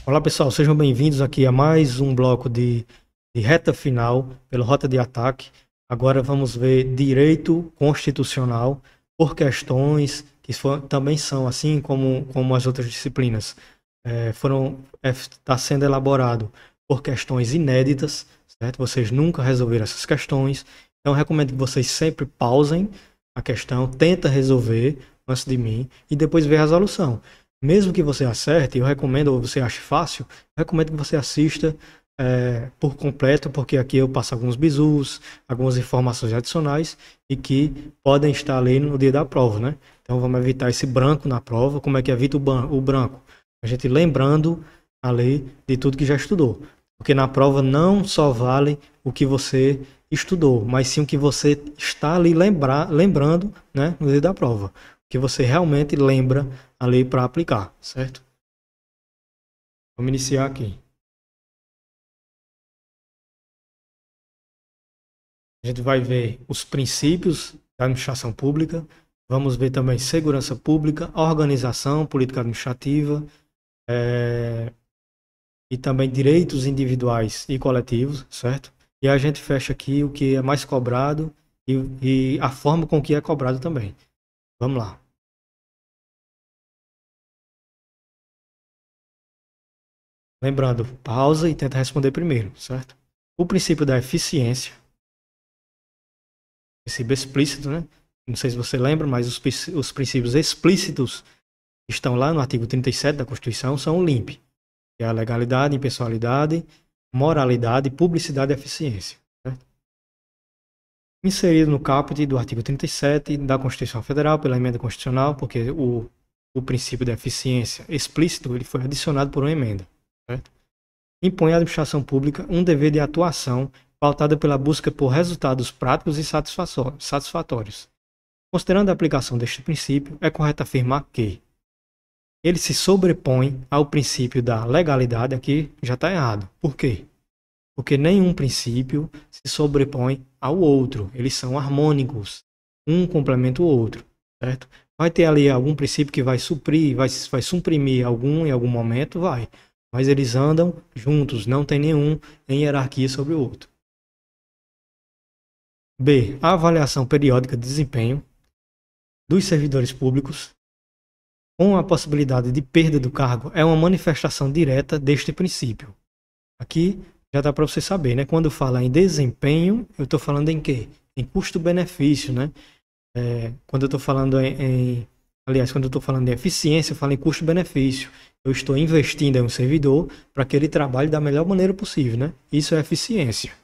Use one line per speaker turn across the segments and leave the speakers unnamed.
Olá pessoal, sejam bem-vindos aqui a mais um bloco de reta final pelo Rota de Ataque. Agora vamos ver direito constitucional por questões que também são, assim como as outras disciplinas, está sendo elaborado por questões inéditas, certo? Vocês nunca resolveram essas questões, então eu recomendo que vocês sempre pausem a questão, tenta resolver antes de mim e depois ver a resolução. Mesmo que você acerte, eu recomendo, ou você ache fácil, eu recomendo que você assista por completo, porque aqui eu passo alguns bizus, algumas informações adicionais e que podem estar ali no dia da prova, né? Então vamos evitar esse branco na prova. Como é que evita o branco? A gente lembrando ali de tudo que já estudou. Porque na prova não só vale o que você estudou, mas sim o que você está ali lembrando, né, no dia da prova. O que você realmente lembra ali para aplicar, certo? Vamos iniciar aqui. A gente vai ver os princípios da administração pública, vamos ver também segurança pública, organização, política administrativa, e também direitos individuais e coletivos, certo? E a gente fecha aqui o que é mais cobrado e a forma com que é cobrado também. Vamos lá. Lembrando, pausa e tenta responder primeiro, certo? O princípio da eficiência, princípio explícito, né? Não sei se você lembra, mas os princípios explícitos que estão lá no artigo 37 da Constituição são o LIMP, que é a legalidade, impessoalidade, moralidade, publicidade e eficiência. Certo? Inserido no caput do artigo 37 da Constituição Federal pela emenda constitucional, porque o princípio da eficiência explícito ele foi adicionado por uma emenda. Certo? Impõe à administração pública um dever de atuação pautada pela busca por resultados práticos e satisfatórios. Considerando a aplicação deste princípio, é correto afirmar que ele se sobrepõe ao princípio da legalidade. Aqui já está errado. Por quê? Porque nenhum princípio se sobrepõe ao outro. Eles são harmônicos. Um complementa o outro. Certo? Vai ter ali algum princípio que vai suprir, vai suprimir algum em algum momento, vai. Mas eles andam juntos, não tem nenhum em hierarquia sobre o outro. B. A avaliação periódica de desempenho dos servidores públicos com a possibilidade de perda do cargo é uma manifestação direta deste princípio. Aqui já dá para você saber, né? Quando fala em desempenho, eu estou falando em quê? Em custo-benefício, né? Quando eu estou falando quando eu estou falando em eficiência, eu falo em custo-benefício. Eu estou investindo em um servidor para que ele trabalhe da melhor maneira possível, né? Isso é eficiência,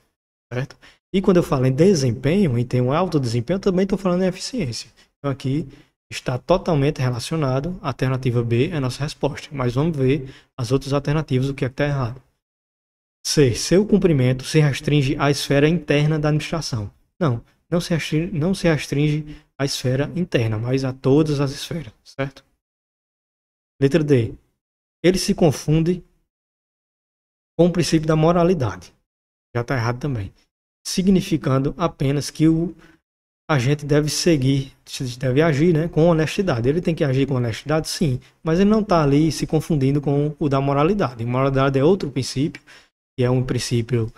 certo? E quando eu falo em desempenho, e tem um alto desempenho, eu também estou falando em eficiência. Então aqui está totalmente relacionado. A alternativa B é a nossa resposta. Mas vamos ver as outras alternativas, o que é que está errado. C. Seu cumprimento se restringe à esfera interna da administração. Não se restringe à esfera interna, mas a todas as esferas, certo? Letra D. Ele se confunde com o princípio da moralidade. Já está errado também. Significando apenas que o agente deve agir, né, com honestidade. Ele tem que agir com honestidade, sim, mas ele não está ali se confundindo com o da moralidade. Moralidade é outro princípio, que é um princípio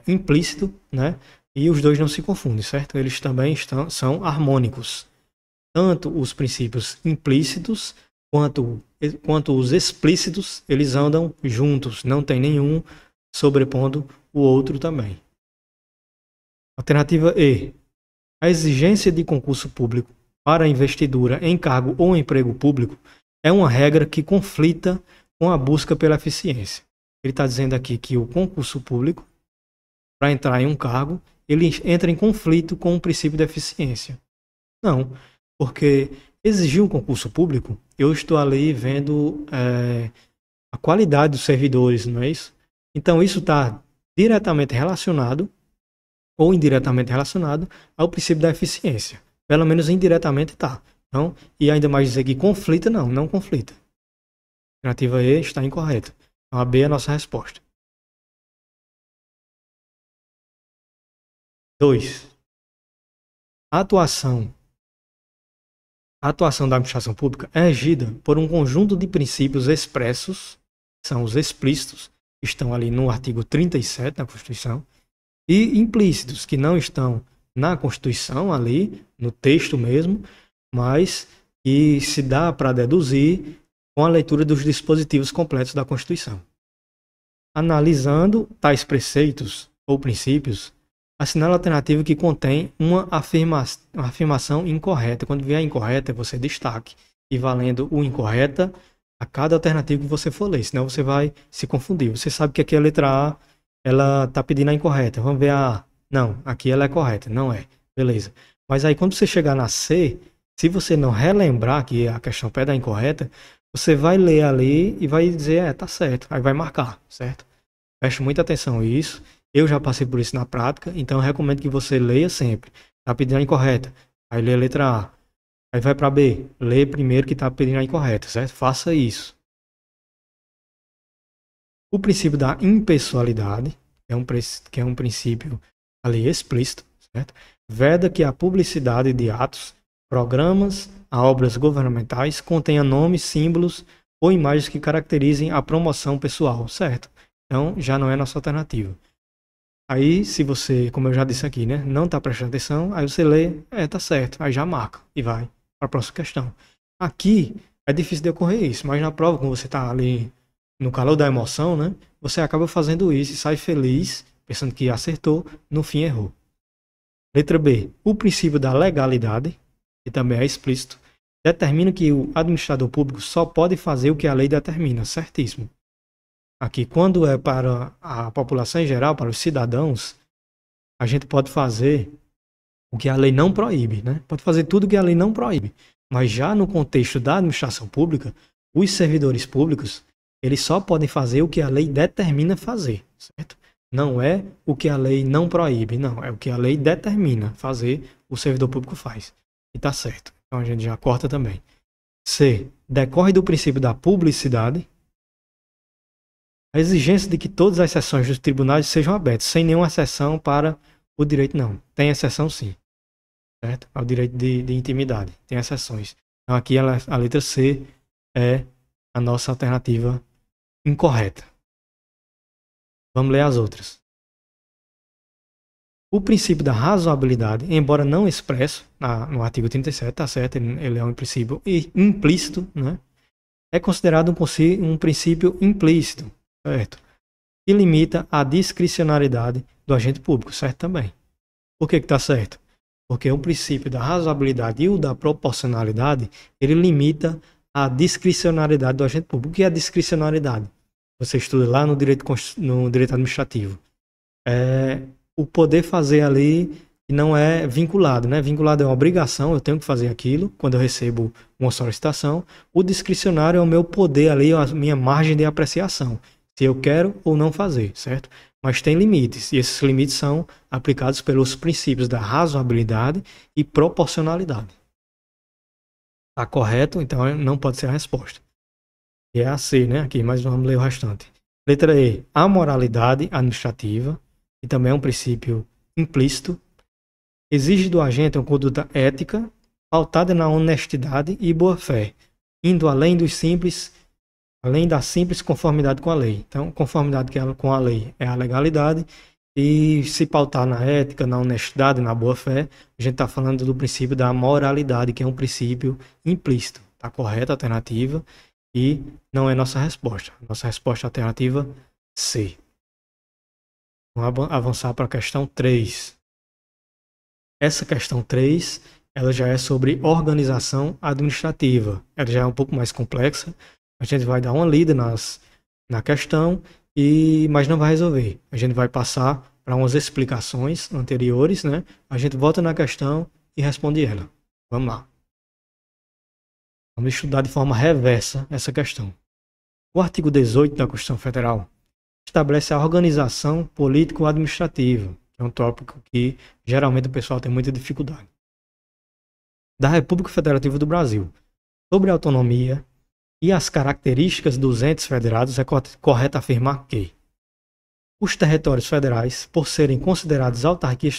implícito, né, e os dois não se confundem, certo? Eles também são harmônicos. Tanto os princípios implícitos quanto os explícitos, eles andam juntos, não tem nenhum sobrepondo o outro também. Alternativa E. A exigência de concurso público para investidura em cargo ou emprego público é uma regra que conflita com a busca pela eficiência. Ele está dizendo aqui que o concurso público, para entrar em um cargo, ele entra em conflito com o princípio da eficiência. Não, porque exigir um concurso público, eu estou ali vendo a qualidade dos servidores, não é isso? Então isso está diretamente relacionado ou indiretamente relacionado ao princípio da eficiência. Pelo menos indiretamente está. Então, e ainda mais dizer que conflita, não conflita. A alternativa E está incorreta. Então, a B é a nossa resposta. 2. A atuação da administração pública é regida por um conjunto de princípios expressos, são os explícitos, que estão ali no artigo 37 da Constituição, e implícitos, que não estão na Constituição ali, no texto mesmo, mas que se dá para deduzir com a leitura dos dispositivos completos da Constituição. Analisando tais preceitos ou princípios, assinale a alternativa que contém uma afirmação incorreta. Quando vier incorreta, você destaque. E valendo o incorreta a cada alternativa que você for ler, senão você vai se confundir. Você sabe que aqui a letra A, ela está pedindo a incorreta. Vamos ver a A. Não, aqui ela é correta. Não é. Beleza. Mas aí quando você chegar na C, se você não relembrar que a questão pede a incorreta, você vai ler ali e vai dizer, tá certo. Aí vai marcar, certo? Preste muita atenção a isso. Eu já passei por isso na prática, então eu recomendo que você leia sempre. Tá pedindo a incorreta. Aí lê a letra A. Aí vai para B. Lê primeiro que tá pedindo a incorreta, certo? Faça isso. O princípio da impessoalidade, que é um princípio ali explícito, certo? Veda que a publicidade de atos, programas, a obras governamentais contenha nomes, símbolos ou imagens que caracterizem a promoção pessoal, certo? Então, já não é nossa alternativa. Aí, se você, como eu já disse aqui, né, não está prestando atenção, aí você lê, tá certo, aí já marca e vai para a próxima questão. Aqui é difícil de ocorrer isso, mas na prova, quando você está ali no calor da emoção, né, você acaba fazendo isso e sai feliz, pensando que acertou, no fim errou. Letra B. O princípio da legalidade, que também é explícito, determina que o administrador público só pode fazer o que a lei determina, certíssimo. Aqui, quando é para a população em geral, para os cidadãos, a gente pode fazer o que a lei não proíbe, né? Pode fazer tudo o que a lei não proíbe. Mas já no contexto da administração pública, os servidores públicos, eles só podem fazer o que a lei determina fazer, certo? Não é o que a lei não proíbe, não. É o que a lei determina fazer, o servidor público faz. E tá certo. Então a gente já corta também. C. Decorre do princípio da publicidade a exigência de que todas as sessões dos tribunais sejam abertas, sem nenhuma exceção para o direito, não. Tem exceção sim, certo? Ao direito de intimidade, tem exceções. Então aqui a letra C é a nossa alternativa incorreta. Vamos ler as outras. O princípio da razoabilidade, embora não expresso no artigo 37, tá certo? Ele é um princípio implícito, né? É considerado um princípio implícito, certo? E limita a discricionariedade do agente público, certo também. Por que está certo? Porque o princípio da razoabilidade e o da proporcionalidade, ele limita a discricionariedade do agente público. O que é a discricionariedade? Você estuda lá no direito administrativo. É o poder fazer ali e não é vinculado, né? Vinculado é uma obrigação, eu tenho que fazer aquilo quando eu recebo uma solicitação. O discricionário é o meu poder ali, a minha margem de apreciação, se eu quero ou não fazer, certo? Mas tem limites, e esses limites são aplicados pelos princípios da razoabilidade e proporcionalidade. Tá correto? Então não pode ser a resposta. E é a C, né? Aqui, mas vamos ler o restante. Letra E, a moralidade administrativa, que também é um princípio implícito, exige do agente uma conduta ética, pautada na honestidade e boa-fé, indo além da simples conformidade com a lei. Então, conformidade com a lei é a legalidade, e se pautar na ética, na honestidade, na boa-fé, a gente está falando do princípio da moralidade, que é um princípio implícito. Está correta a alternativa e não é nossa resposta. Nossa resposta é a alternativa C. Vamos avançar para a questão 3. Essa questão 3, ela já é sobre organização administrativa. Ela já é um pouco mais complexa. A gente vai dar uma lida na questão, mas não vai resolver. A gente vai passar para umas explicações anteriores, né? A gente volta na questão e responde ela. Vamos lá. Vamos estudar de forma reversa essa questão. O artigo 18 da Constituição Federal estabelece a organização político-administrativa, que é um tópico que geralmente o pessoal tem muita dificuldade, da República Federativa do Brasil. Sobre a autonomia e as características dos entes federados, é correto afirmar que os territórios federais, por serem considerados autarquias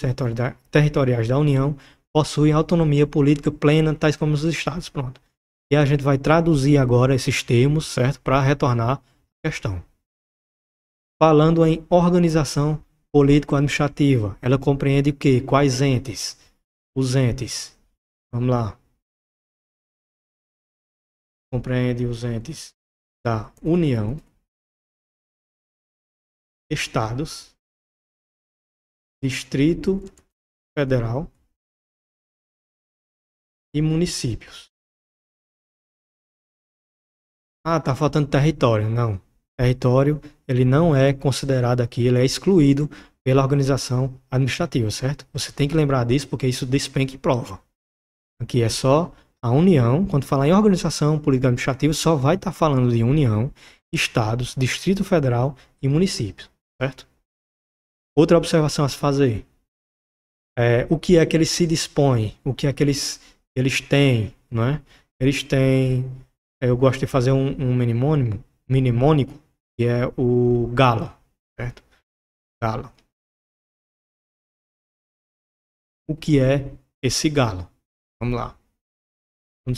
territoriais da União, possuem autonomia política plena, tais como os estados. Pronto. E a gente vai traduzir agora esses termos, certo? Para retornar à questão. Falando em organização político-administrativa, ela compreende o quê? Quais entes? Os entes. Vamos lá. Compreende os entes da União, Estados, Distrito Federal e municípios. Ah, tá faltando território. Não. Território, ele não é considerado aqui, ele é excluído pela organização administrativa, certo? Você tem que lembrar disso porque isso despenca em prova. Aqui é só a União. Quando falar em organização política administrativa, só vai estar falando de União, Estados, Distrito Federal e municípios, certo? Outra observação a se fazer. O que é que eles se dispõem? O que é que eles têm, não é? Eles têm... Eu gosto de fazer um mnemônico, que é o galo, certo? Galo. O que é esse galo? Vamos lá.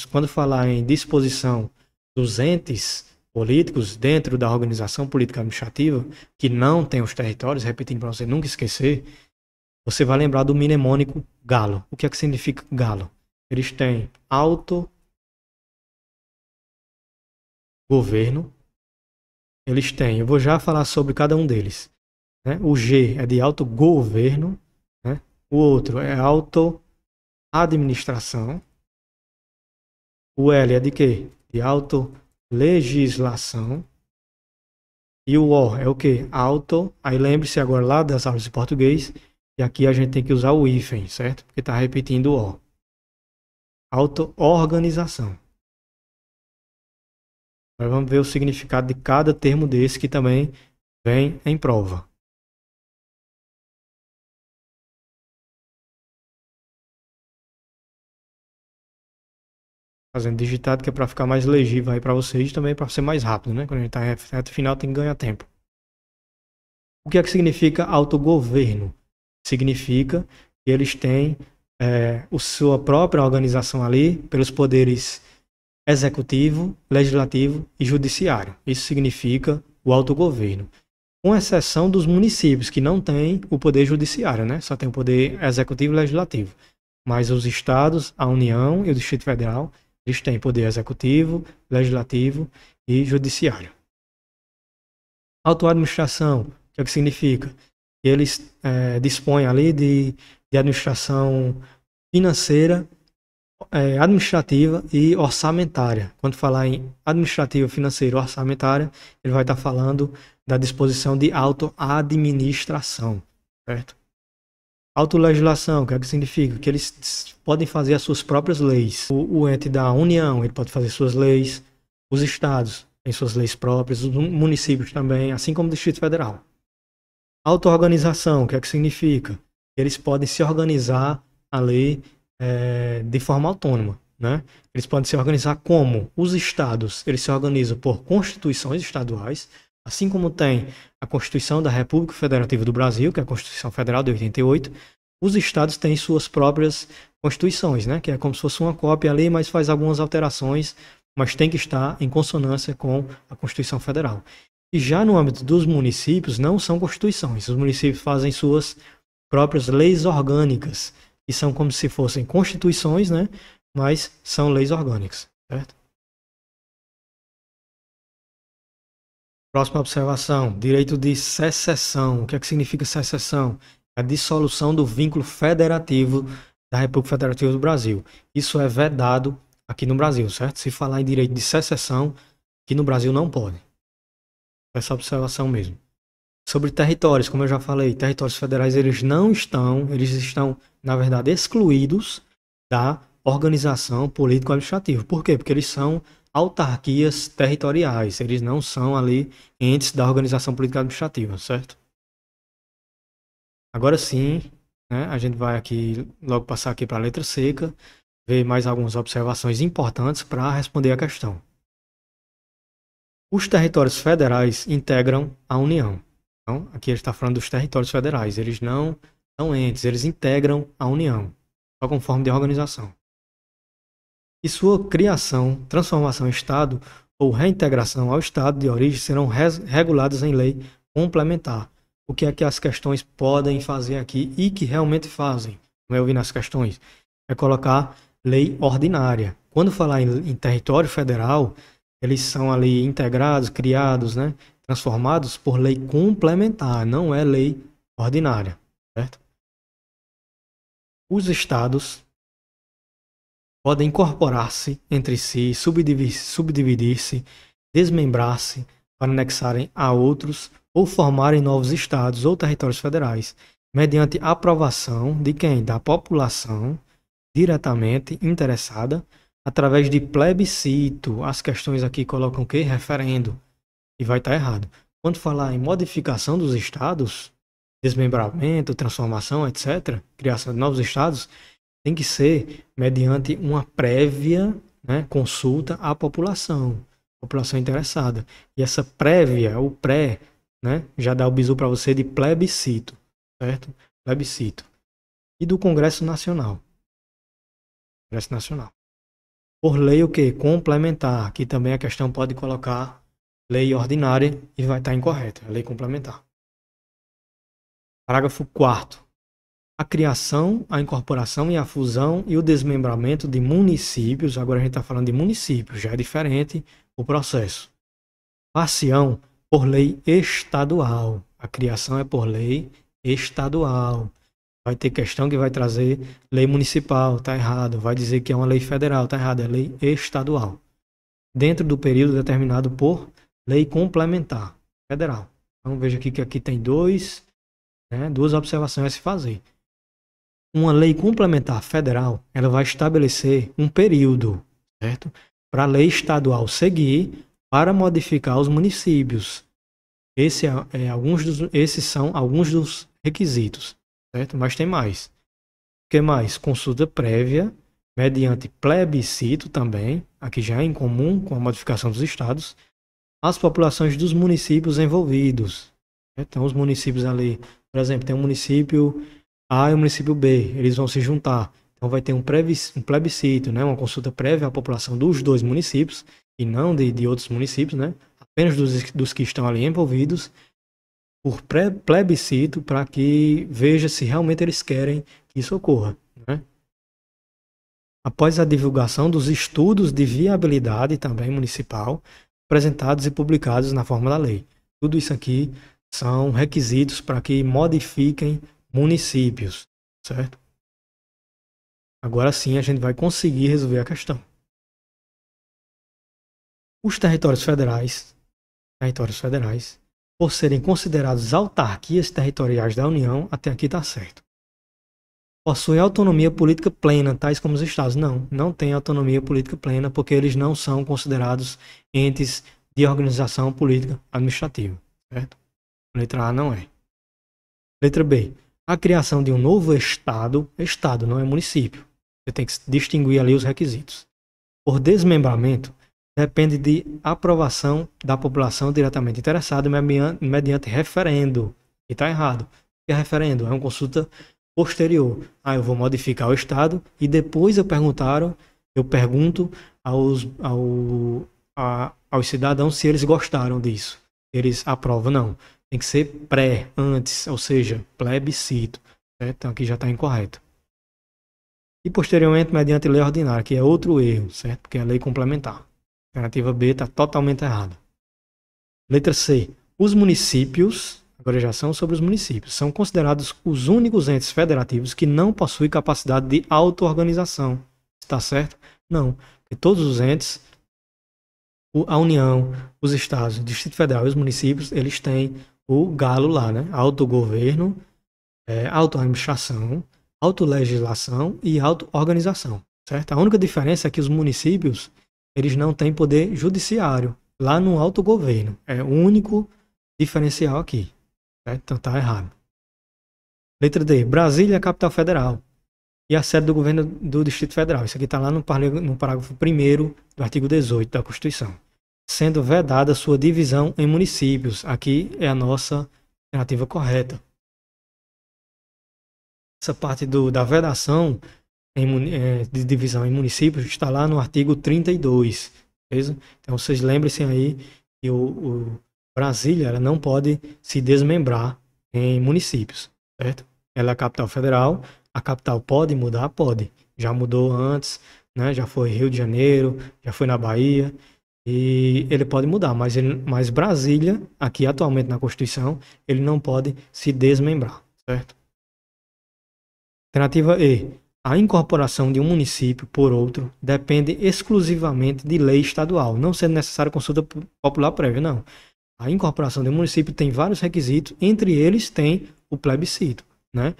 Quando falar em disposição dos entes políticos dentro da organização política administrativa, que não tem os territórios, repetindo para você nunca esquecer, você vai lembrar do mnemônico galo. O que é que significa galo? Eles têm autogoverno. Eles têm, eu vou já falar sobre cada um deles. Né? O G é de autogoverno, né? O outro é autoadministração. O L é de quê? De autolegislação. E o O é o quê? Aí lembre-se agora lá das aulas de português, e aqui a gente tem que usar o hífen, certo? Porque está repetindo o O. Auto-organização. Agora vamos ver o significado de cada termo desse que também vem em prova. Fazendo digitado que é para ficar mais legível aí para vocês e também para ser mais rápido, né? Quando a gente está em reta final tem que ganhar tempo. O que é que significa autogoverno? Significa que eles têm a sua própria organização ali pelos poderes executivo, legislativo e judiciário. Isso significa o autogoverno. Com exceção dos municípios, que não têm o poder judiciário, né? Só tem o poder executivo e legislativo. Mas os estados, a União e o Distrito Federal, eles têm poder executivo, legislativo e judiciário. Autoadministração, o que é que significa? Eles dispõem ali de administração financeira, administrativa e orçamentária. Quando falar em administrativa, financeira e orçamentária, ele vai estar falando da disposição de autoadministração, certo? Autolegislação, o que é que significa? Que eles podem fazer as suas próprias leis. O ente da União, ele pode fazer suas leis. Os estados têm suas leis próprias. Os municípios também, assim como o Distrito Federal. Auto-organização, o que é que significa? Eles podem se organizar ali de forma autônoma, né? Eles podem se organizar como os estados, eles se organizam por constituições estaduais, assim como tem a Constituição da República Federativa do Brasil, que é a Constituição Federal de 88, os estados têm suas próprias constituições, né? Que é como se fosse uma cópia ali, mas faz algumas alterações, mas tem que estar em consonância com a Constituição Federal. E já no âmbito dos municípios, não são constituições. Os municípios fazem suas próprias leis orgânicas, que são como se fossem constituições, né? Mas são leis orgânicas, certo? Próxima observação, direito de secessão. O que é que significa secessão? A dissolução do vínculo federativo da República Federativa do Brasil. Isso é vedado aqui no Brasil, certo? Se falar em direito de secessão, aqui no Brasil não pode. Essa observação mesmo. Sobre territórios, como eu já falei, territórios federais eles estão, na verdade, excluídos da organização político-administrativa. Por quê? Porque eles são autarquias territoriais, eles não são ali entes da organização político-administrativa, certo? Agora sim, né, a gente vai aqui logo passar aqui para a letra seca, ver mais algumas observações importantes para responder a questão. Os territórios federais integram a União. Então, aqui ele está falando dos territórios federais. Eles não são entes, eles integram a União, só conforme de organização. E sua criação, transformação em Estado, ou reintegração ao estado de origem serão reguladas em lei complementar. O que é que as questões podem fazer aqui e que realmente fazem, como eu vi nas questões, é colocar lei ordinária. Quando falar em território federal, eles são ali integrados, criados, né, transformados por lei complementar, não é lei ordinária, certo? Os estados podem incorporar-se entre si, subdividir-se, desmembrar-se para anexarem a outros ou formarem novos estados ou territórios federais, mediante aprovação de quem? Da população diretamente interessada, através de plebiscito. As questões aqui colocam o quê? Referendo. E vai estar errado. Quando falar em modificação dos estados, desmembramento, transformação, etc., criação de novos estados, tem que ser mediante uma prévia, né, consulta à população interessada. E essa prévia, o pré, né, já dá o bizu para você de plebiscito, certo? Plebiscito. E do Congresso Nacional. Congresso Nacional. Por lei o quê? Complementar. Aqui também a questão pode colocar lei ordinária e vai estar incorreta. Lei complementar. Parágrafo 4º. A criação, a incorporação e a fusão e o desmembramento de municípios, agora a gente está falando de municípios, já é diferente o processo. Far-se-ão por lei estadual. A criação é por lei estadual. Vai ter questão que vai trazer lei municipal, tá errado. Vai dizer que é uma lei federal, tá errado. É lei estadual. Dentro do período determinado por lei complementar federal. Então veja aqui que aqui tem duas observações a se fazer. Uma lei complementar federal, ela vai estabelecer um período, certo? Para a lei estadual seguir para modificar os municípios. Esses são alguns dos requisitos, certo? Mas tem mais. O que mais? Consulta prévia, mediante plebiscito também, aqui já é em comum com a modificação dos estados, as populações dos municípios envolvidos. Então, os municípios ali, por exemplo, tem um município A e o município B, eles vão se juntar. Então vai ter um plebiscito, né? Uma consulta prévia à população dos dois municípios e não de outros municípios, né? Apenas dos que estão ali envolvidos, por plebiscito, para que veja se realmente eles querem que isso ocorra, né? Após a divulgação dos estudos de viabilidade também municipal, apresentados e publicados na forma da lei. Tudo isso aqui são requisitos para que modifiquem municípios, certo? Agora sim a gente vai conseguir resolver a questão. Os territórios federais, por serem considerados autarquias territoriais da União, até aqui está certo. Possuem autonomia política plena, tais como os estados. Não tem autonomia política plena, porque eles não são considerados entes de organização política administrativa, certo? Letra A não é. Letra B. A criação de um novo estado não é município. Você tem que distinguir ali os requisitos. Por desmembramento, depende de aprovação da população diretamente interessada mediante referendo. E está errado. O que é referendo? É uma consulta posterior. Eu vou modificar o estado e depois eu pergunto aos cidadãos se eles gostaram disso. Eles aprovam, não. Tem que ser antes, ou seja, plebiscito. Certo? Então aqui já está incorreto. E posteriormente, mediante lei ordinária, que é outro erro, certo? Porque é lei complementar. A alternativa B está totalmente errada. Letra C. Os municípios, agora já são sobre os municípios, são considerados os únicos entes federativos que não possuem capacidade de auto-organização. Está certo? Não. Porque todos os entes, a União, os estados, o Distrito Federal e os municípios, eles têm o galo lá, né? Autogoverno, auto-administração, autolegislação e auto-organização, certo? A única diferença é que os municípios, eles não têm poder judiciário. Lá no autogoverno. É o único diferencial aqui, certo? Então tá errado. Letra D. Brasília é a capital federal e a sede do governo do Distrito Federal. Isso aqui está lá no parágrafo 1º do artigo 18 da Constituição. Sendo vedada sua divisão em municípios. Aqui é a nossa alternativa correta. Essa parte da vedação de divisão em municípios está lá no artigo 32. beleza? Então vocês lembrem-se aí que o Brasília ela não pode se desmembrar em municípios, certo? Ela é a capital federal, a capital pode mudar? Pode. Já mudou antes, né? Já foi Rio de Janeiro, já foi na Bahia, e ele pode mudar, mas Brasília, aqui atualmente na Constituição, ele não pode se desmembrar, certo? Alternativa E. A incorporação de um município por outro depende exclusivamente de lei estadual, não sendo necessária consulta popular prévia, não. A incorporação de um município tem vários requisitos, entre eles tem o plebiscito, né?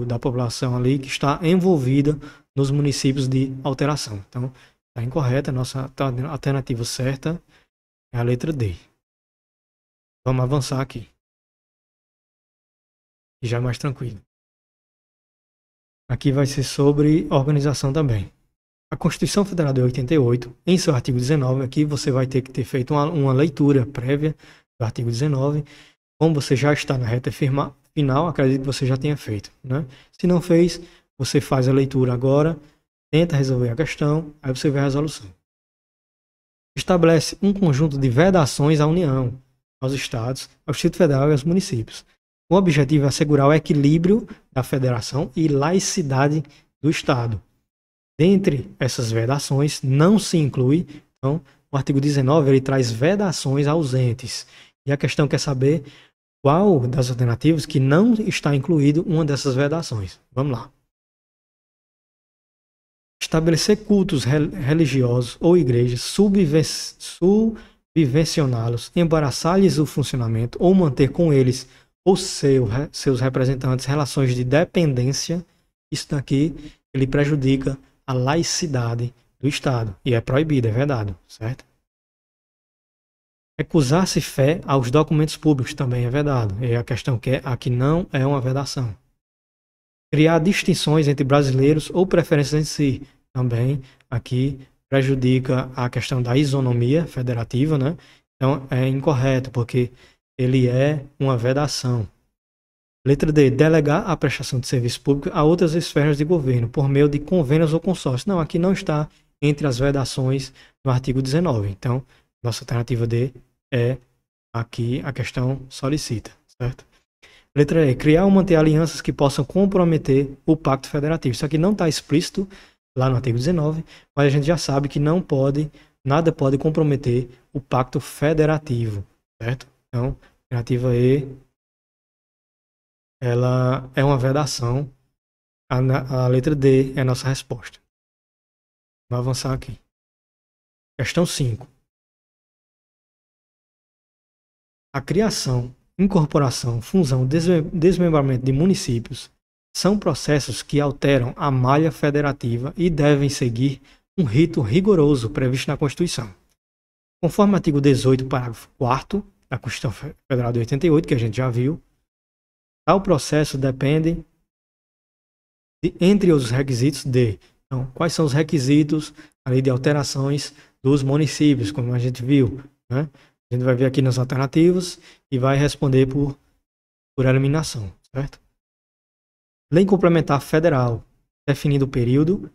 Da população ali que está envolvida nos municípios de alteração. Então, está incorreta, a nossa alternativa certa é a letra D. Vamos avançar aqui. E já é mais tranquilo. Aqui vai ser sobre organização também. A Constituição Federal de 88, em seu artigo 19, aqui você vai ter que ter feito uma leitura prévia do artigo 19. Como você já está na reta final, acredito que você já tenha feito, né? Se não fez, você faz a leitura agora, tenta resolver a questão, aí você vê a resolução. Estabelece um conjunto de vedações à União, aos Estados, ao Distrito Federal e aos municípios. O objetivo é assegurar o equilíbrio da federação e laicidade do Estado. Dentre essas vedações, não se inclui, então, o artigo 19 ele traz vedações ausentes. E a questão quer saber qual das alternativas que não está incluído uma dessas vedações. Vamos lá. Estabelecer cultos religiosos ou igrejas, subvencioná-los, embaraçar-lhes o funcionamento ou manter com eles ou seus representantes relações de dependência, isso daqui ele prejudica a laicidade do Estado e é proibido, é vedado, certo? Recusar-se fé aos documentos públicos também é vedado. É a questão que aqui não é uma vedação. Criar distinções entre brasileiros ou preferências em si também aqui prejudica a questão da isonomia federativa, né? Então é incorreto porque ele é uma vedação. Letra D. Delegar a prestação de serviço público a outras esferas de governo por meio de convênios ou consórcios. Não, aqui não está entre as vedações no artigo 19. Então, nossa alternativa D é aqui a questão solicita, certo? Letra E. Criar ou manter alianças que possam comprometer o pacto federativo. Isso aqui não está explícito lá no artigo 19, mas a gente já sabe que não pode, nada pode comprometer o pacto federativo, certo? Então, alternativa E, ela é uma vedação. A letra D é a nossa resposta. Vamos avançar aqui. Questão 5. A criação, incorporação, fusão, desmembramento de municípios são processos que alteram a malha federativa e devem seguir um rito rigoroso previsto na Constituição. Conforme o artigo 18, parágrafo 4º da Constituição Federal de 88, que a gente já viu, tal processo depende, entre os requisitos de... Então, quais são os requisitos ali de alterações dos municípios, como a gente viu, né? A gente vai ver aqui nas alternativas e vai responder por eliminação, certo? Lei complementar federal, definindo o período,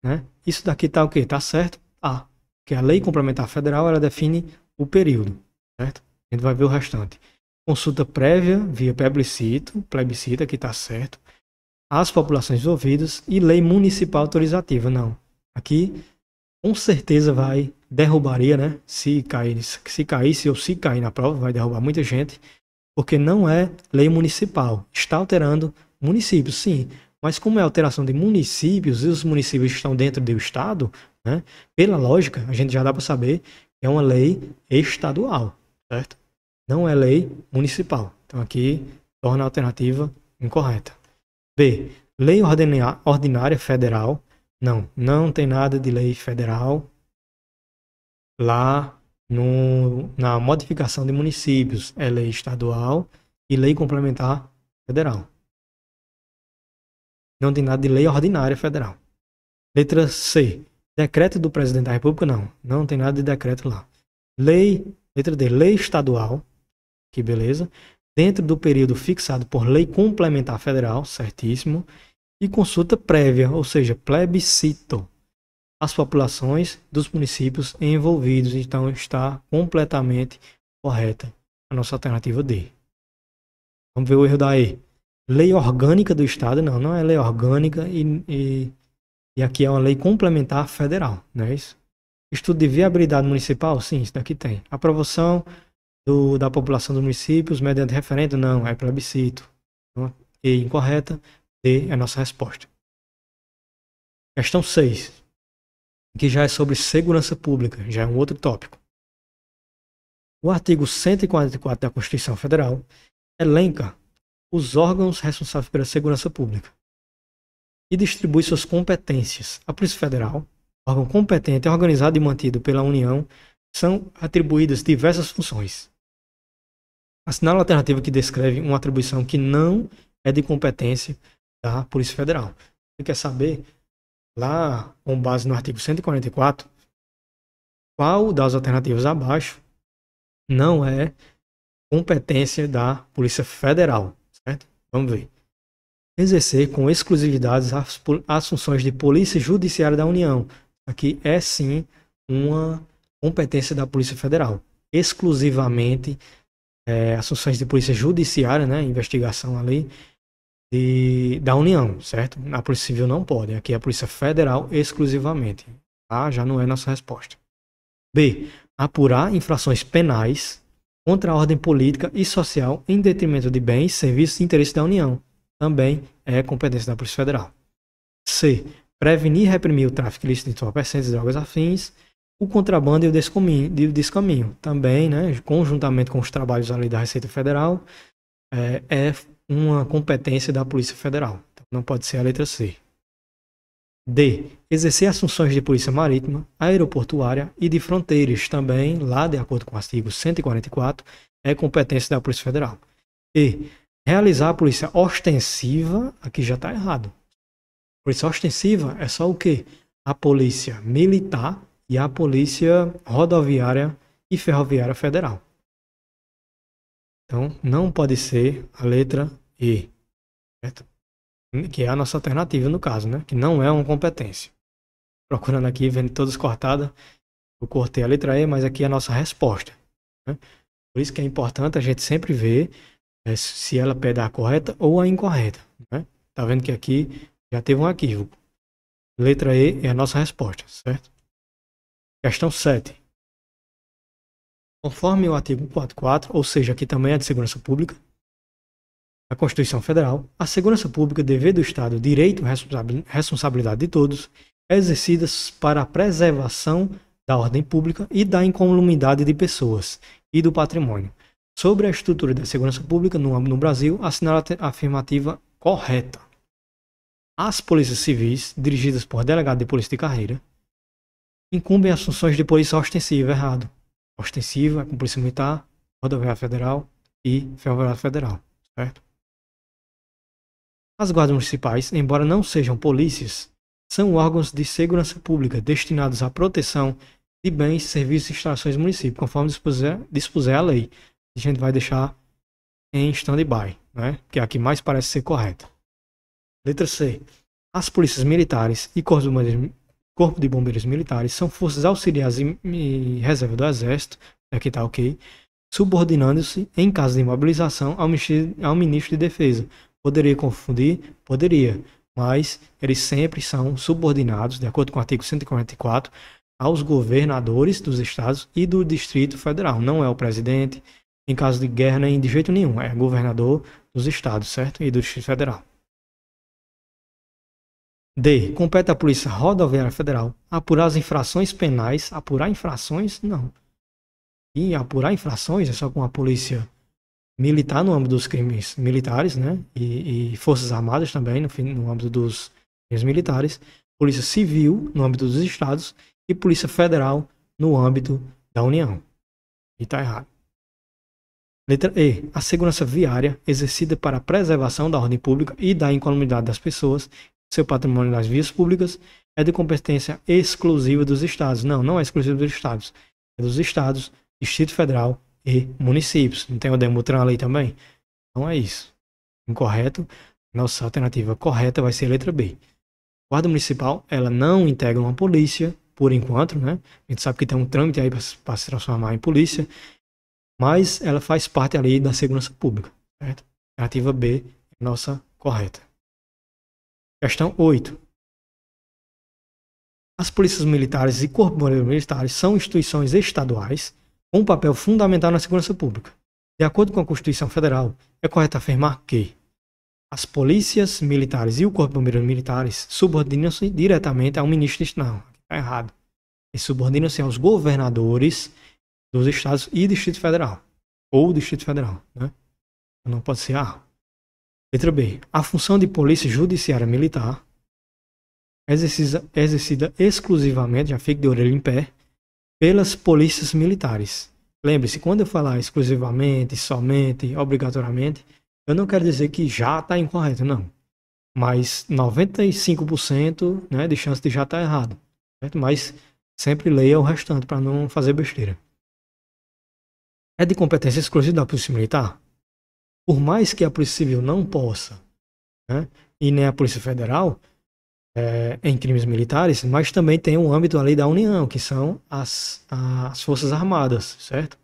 né? Isso daqui tá o quê? Tá certo? Ah, que a lei complementar federal, ela define o período, certo? A gente vai ver o restante. Consulta prévia via plebiscito, aqui tá certo. As populações envolvidas e lei municipal autorizativa, não. Aqui, com certeza derrubaria, né? Se caísse ou se cair na prova, vai derrubar muita gente, porque não é lei municipal. Está alterando municípios, sim. Mas como é alteração de municípios e os municípios estão dentro do estado, né? Pela lógica, a gente já dá para saber que é uma lei estadual, certo? Não é lei municipal. Então aqui torna a alternativa incorreta. B. Lei ordinária federal. Não tem nada de lei federal lá na modificação de municípios. É lei estadual e lei complementar federal. Não tem nada de lei ordinária federal. Letra C. Decreto do presidente da República, não tem nada de decreto lá. Letra D. Lei estadual. Que beleza. Dentro do período fixado por lei complementar federal, certíssimo. E consulta prévia, ou seja, plebiscito. as populações dos municípios envolvidos. Então está completamente correta a nossa alternativa D. Vamos ver o erro da E. Lei orgânica do Estado. Não, não é lei orgânica e aqui é uma lei complementar federal, não é isso? Estudo de viabilidade municipal? Sim, isso daqui tem. Aprovação da população dos municípios mediante referendo? Não, é plebiscito. Então, E incorreta, D é a nossa resposta. Questão 6, que já é sobre segurança pública, já é um outro tópico. O artigo 144 da Constituição Federal elenca os órgãos responsáveis pela segurança pública e distribui suas competências. A Polícia Federal, órgão competente, organizado e mantido pela União, são atribuídas diversas funções. Assinala a alternativa que descreve uma atribuição que não é de competência da Polícia Federal. Você quer saber, lá com base no artigo 144, qual das alternativas abaixo não é competência da Polícia Federal, certo? Vamos ver. Exercer com exclusividade as funções de Polícia Judiciária da União. Aqui é sim uma competência da Polícia Federal. Exclusivamente as funções de Polícia Judiciária, né, investigação ali da União, certo? A Polícia Civil não pode. Aqui é a Polícia Federal exclusivamente. Tá? Já não é nossa resposta. B. Apurar infrações penais contra a ordem política e social em detrimento de bens, serviços e interesses da União. Também é competência da Polícia Federal. C. Prevenir e reprimir o tráfico ilícito de entorpecentes e drogas afins, o contrabando e o descaminho. Também, né, conjuntamente com os trabalhos ali da Receita Federal, é uma competência da Polícia Federal. Então, não pode ser a letra C. D. Exercer as funções de polícia marítima, aeroportuária e de fronteiras. Também, lá de acordo com o artigo 144, é competência da Polícia Federal. E. Realizar a polícia ostensiva, aqui já está errado. Polícia ostensiva é só o quê? A polícia militar e a polícia rodoviária e ferroviária federal. Então, não pode ser a letra E, certo? Que é a nossa alternativa no caso, né? Que não é uma competência. Procurando aqui, vendo todas cortadas, eu cortei a letra E, mas aqui é a nossa resposta, né? Por isso que é importante a gente sempre ver se ela pede a correta ou a incorreta, né? Tá vendo que aqui já teve um equívoco. Letra E é a nossa resposta, certo? Questão 7. Conforme o artigo 144, ou seja, aqui também é de segurança pública, a Constituição Federal, a segurança pública, dever do Estado, direito e responsabilidade de todos, é exercida para a preservação da ordem pública e da incolumidade de pessoas e do patrimônio. Sobre a estrutura da segurança pública no Brasil, assinala a afirmativa correta. As polícias civis, dirigidas por delegado de polícia de carreira, incumbem as funções de polícia ostensiva, errado. Ostensiva é com polícia militar, rodoviária federal e ferroviária federal, certo? As guardas municipais, embora não sejam polícias, são órgãos de segurança pública destinados à proteção de bens, serviços e instalações do município, conforme dispuser a lei. A gente vai deixar em stand-by, né? Que é a que mais parece ser correta. Letra C. As polícias militares e corpo de bombeiros militares são forças auxiliares e reserva do Exército, aqui está ok, subordinando-se, em caso de imobilização, ao Ministro de Defesa. Poderia confundir? Poderia, mas eles sempre são subordinados, de acordo com o artigo 144, aos governadores dos estados e do Distrito Federal. Não é o presidente, em caso de guerra, nem de jeito nenhum. É governador dos estados, certo? E do Distrito Federal. D. Compete à Polícia Rodoviária Federal apurar as infrações penais. Apurar infrações? Não. E apurar infrações é só com a Polícia Militar no âmbito dos crimes militares, né? E Forças Armadas também no âmbito dos crimes militares. Polícia Civil no âmbito dos estados e Polícia Federal no âmbito da União. E está errado. Letra E. A segurança viária exercida para a preservação da ordem pública e da incolumidade das pessoas, seu patrimônio nas vias públicas, é de competência exclusiva dos estados. Não, não é exclusiva dos estados. É dos estados, Distrito Federal e municípios. Não tem o Demutran ali também? Então é isso. Incorreto. Nossa alternativa correta vai ser a letra B. Guarda Municipal, ela não integra uma polícia, por enquanto, né? A gente sabe que tem um trâmite aí para se transformar em polícia, mas ela faz parte ali da segurança pública, certo? Alternativa B é a nossa correta. Questão 8. As polícias militares e corpos bombeiros militares são instituições estaduais com um papel fundamental na segurança pública. De acordo com a Constituição Federal, é correto afirmar que as polícias militares e o corpo de bombeiros militares subordinam-se diretamente ao ministro do Estado. Não, está errado. Eles subordinam-se aos governadores dos estados e Distrito Federal. Ou Distrito Federal, né? Não pode ser A. Letra B. A função de polícia judiciária militar exercida exclusivamente, já fique de orelha em pé, pelas polícias militares. Lembre-se, quando eu falar exclusivamente, somente, obrigatoriamente, eu não quero dizer que já está incorreto, não. Mas 95%, né, de chance de já estar errado. Certo? Mas sempre leia o restante para não fazer besteira. É de competência exclusiva da Polícia Militar? Por mais que a Polícia Civil não possa, né, e nem a Polícia Federal, em crimes militares, mas também tem um âmbito ali da União, que são as Forças Armadas, certo?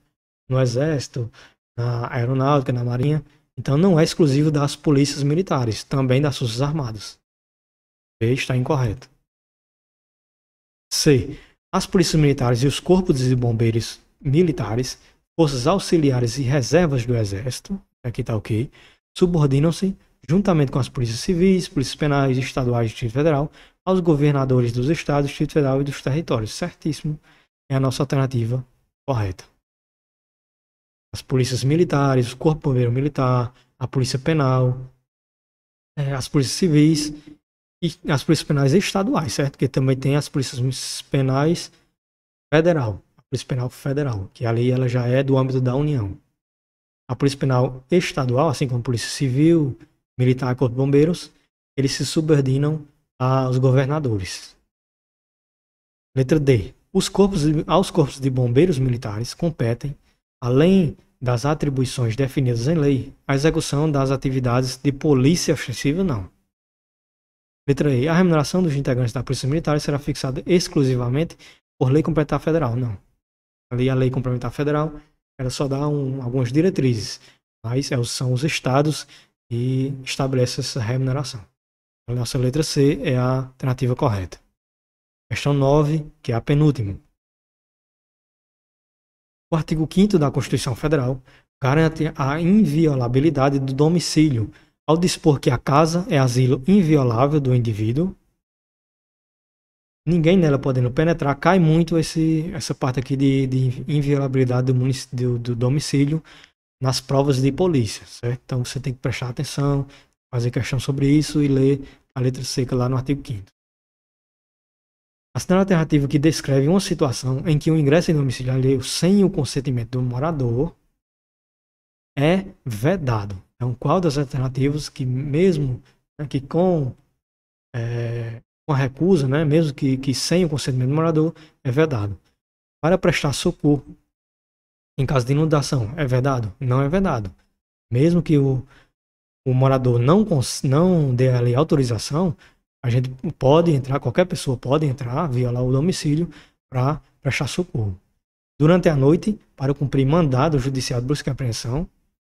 No Exército, na Aeronáutica, na Marinha. Então não é exclusivo das polícias militares, também das Forças Armadas. B está incorreto. C. As polícias militares e os corpos de bombeiros militares, forças auxiliares e reservas do Exército, aqui está ok, subordinam-se, juntamente com as polícias civis, polícias penais estaduais e Distrito Federal, aos governadores dos estados, Distrito Federal e dos territórios. Certíssimo. É a nossa alternativa correta. As polícias militares, o Corpo Bombeiro Militar, a Polícia Penal, as polícias civis e as polícias penais estaduais, certo? Porque também tem as polícias penais federal, a Polícia Penal Federal, que ali ela já é do âmbito da União. A Polícia Penal estadual, assim como a Polícia Civil, Militar e Corpo de Bombeiros, eles se subordinam aos governadores. Letra D. Aos corpos de bombeiros militares competem, além das atribuições definidas em lei, a execução das atividades de polícia ostensiva, não. Letra E. A remuneração dos integrantes da Polícia Militar será fixada exclusivamente por lei complementar federal, não. Ali a lei complementar federal, ela só dá algumas diretrizes, mas são os estados que estabelecem essa remuneração. A nossa letra C é a alternativa correta. Questão 9, que é a penúltima. O artigo 5º da Constituição Federal garante a inviolabilidade do domicílio ao dispor que a casa é asilo inviolável do indivíduo. Ninguém nela podendo penetrar. Cai muito essa parte aqui de inviolabilidade do domicílio nas provas de polícia, certo? Então você tem que prestar atenção, fazer questão sobre isso e ler a letra seca lá no artigo 5º. A segunda alternativa que descreve uma situação em que o ingresso em domicílio alheio sem o consentimento do morador é vedado. Então, qual das alternativas que mesmo que com a recusa, né, mesmo que sem o consentimento do morador, é vedado? Para prestar socorro em caso de inundação, é vedado? Não é vedado. Mesmo que o morador não dê ali autorização, a gente pode entrar, qualquer pessoa pode entrar, violar o domicílio para prestar socorro. Durante a noite, para cumprir mandado judicial de busca e apreensão,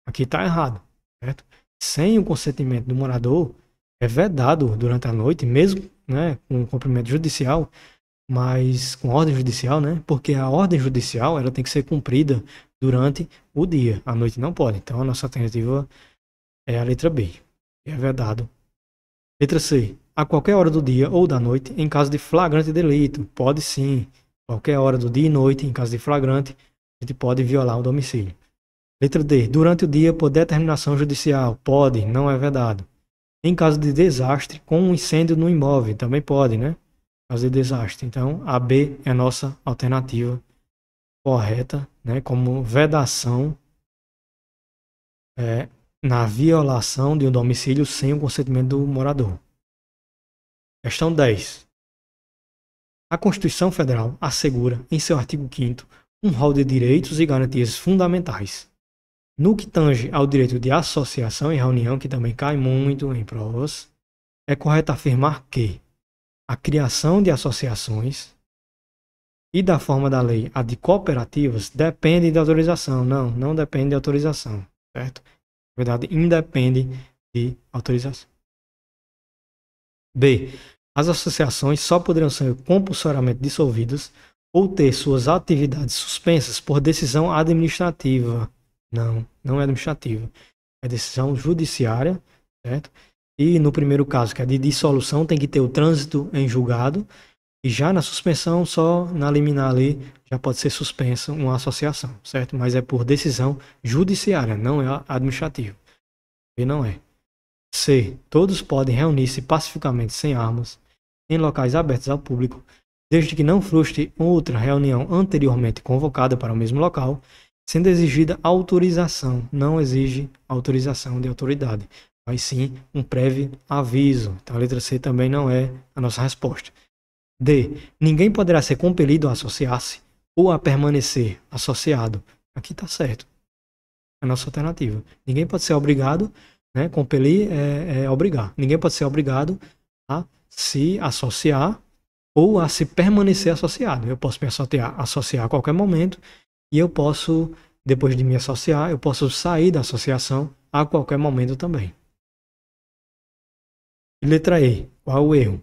aqui está errado, certo? Sem o consentimento do morador, é vedado durante a noite, mesmo, né, com cumprimento judicial, mas com ordem judicial, né? Porque a ordem judicial ela tem que ser cumprida durante o dia, a noite não pode. Então a nossa alternativa é a letra B, que é vedado. Letra C. A qualquer hora do dia ou da noite, em caso de flagrante delito, pode sim. Qualquer hora do dia e noite, em caso de flagrante, a gente pode violar o domicílio. Letra D. Durante o dia, por determinação judicial, pode, não é vedado. Em caso de desastre, com um incêndio no imóvel, também pode, né? Em caso de desastre. Então, a B é a nossa alternativa correta, né? Como vedação na violação de um domicílio sem o consentimento do morador. Questão 10. A Constituição Federal assegura, em seu artigo 5º, um rol de direitos e garantias fundamentais. No que tange ao direito de associação e reunião, que também cai muito em provas, é correto afirmar que a criação de associações e da forma da lei, a de cooperativas, depende de autorização. Não, não depende de autorização, certo? Na verdade, independe de autorização. B. As associações só poderão ser compulsoriamente dissolvidas ou ter suas atividades suspensas por decisão administrativa. Não, não é administrativa. É decisão judiciária, certo? E no primeiro caso, que é de dissolução, tem que ter o trânsito em julgado. E já na suspensão, só na liminar ali, já pode ser suspensa uma associação, certo? Mas é por decisão judiciária, não é administrativa. E não é. C. Todos podem reunir-se pacificamente sem armas, em locais abertos ao público, desde que não frustre outra reunião anteriormente convocada para o mesmo local, sendo exigida autorização. Não exige autorização de autoridade, mas sim um prévio aviso. Então a letra C também não é a nossa resposta. D. Ninguém poderá ser compelido a associar-se ou a permanecer associado. Aqui está certo. É a nossa alternativa. Ninguém pode ser obrigado, né? Compelir é obrigar. Ninguém pode ser obrigado a se associar ou a se permanecer associado. Eu posso me associar a qualquer momento e eu posso, depois de me associar, eu posso sair da associação a qualquer momento também. Letra E. Qual é o erro?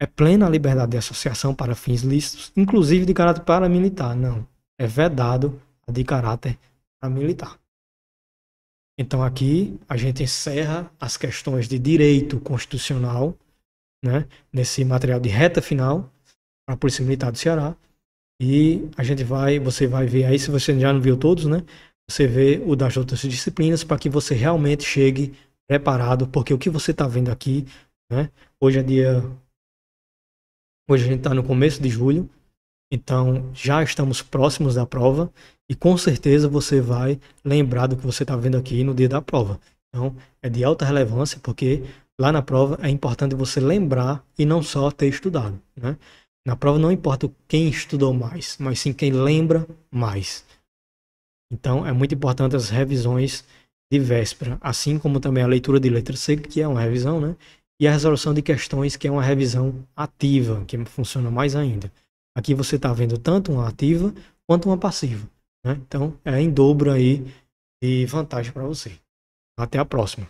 É plena a liberdade de associação para fins lícitos, inclusive de caráter paramilitar. Não. É vedado a de caráter paramilitar. Então aqui a gente encerra as questões de direito constitucional, né, nesse material de reta final para a Polícia Militar do Ceará. E você vai ver aí, se você já não viu todos, né? Você vê o das outras disciplinas para que você realmente chegue preparado, porque o que você está vendo aqui, né? Hoje a gente está no começo de julho, então já estamos próximos da prova e com certeza você vai lembrar do que você está vendo aqui no dia da prova. Então é de alta relevância porque lá na prova é importante você lembrar e não só ter estudado, né? Na prova não importa quem estudou mais, mas sim quem lembra mais. Então é muito importante as revisões de véspera, assim como também a leitura de letra C, que é uma revisão, né? E a resolução de questões, que é uma revisão ativa, que funciona mais ainda. Aqui você está vendo tanto uma ativa quanto uma passiva, né? Então é em dobro aí de vantagem para você. Até a próxima.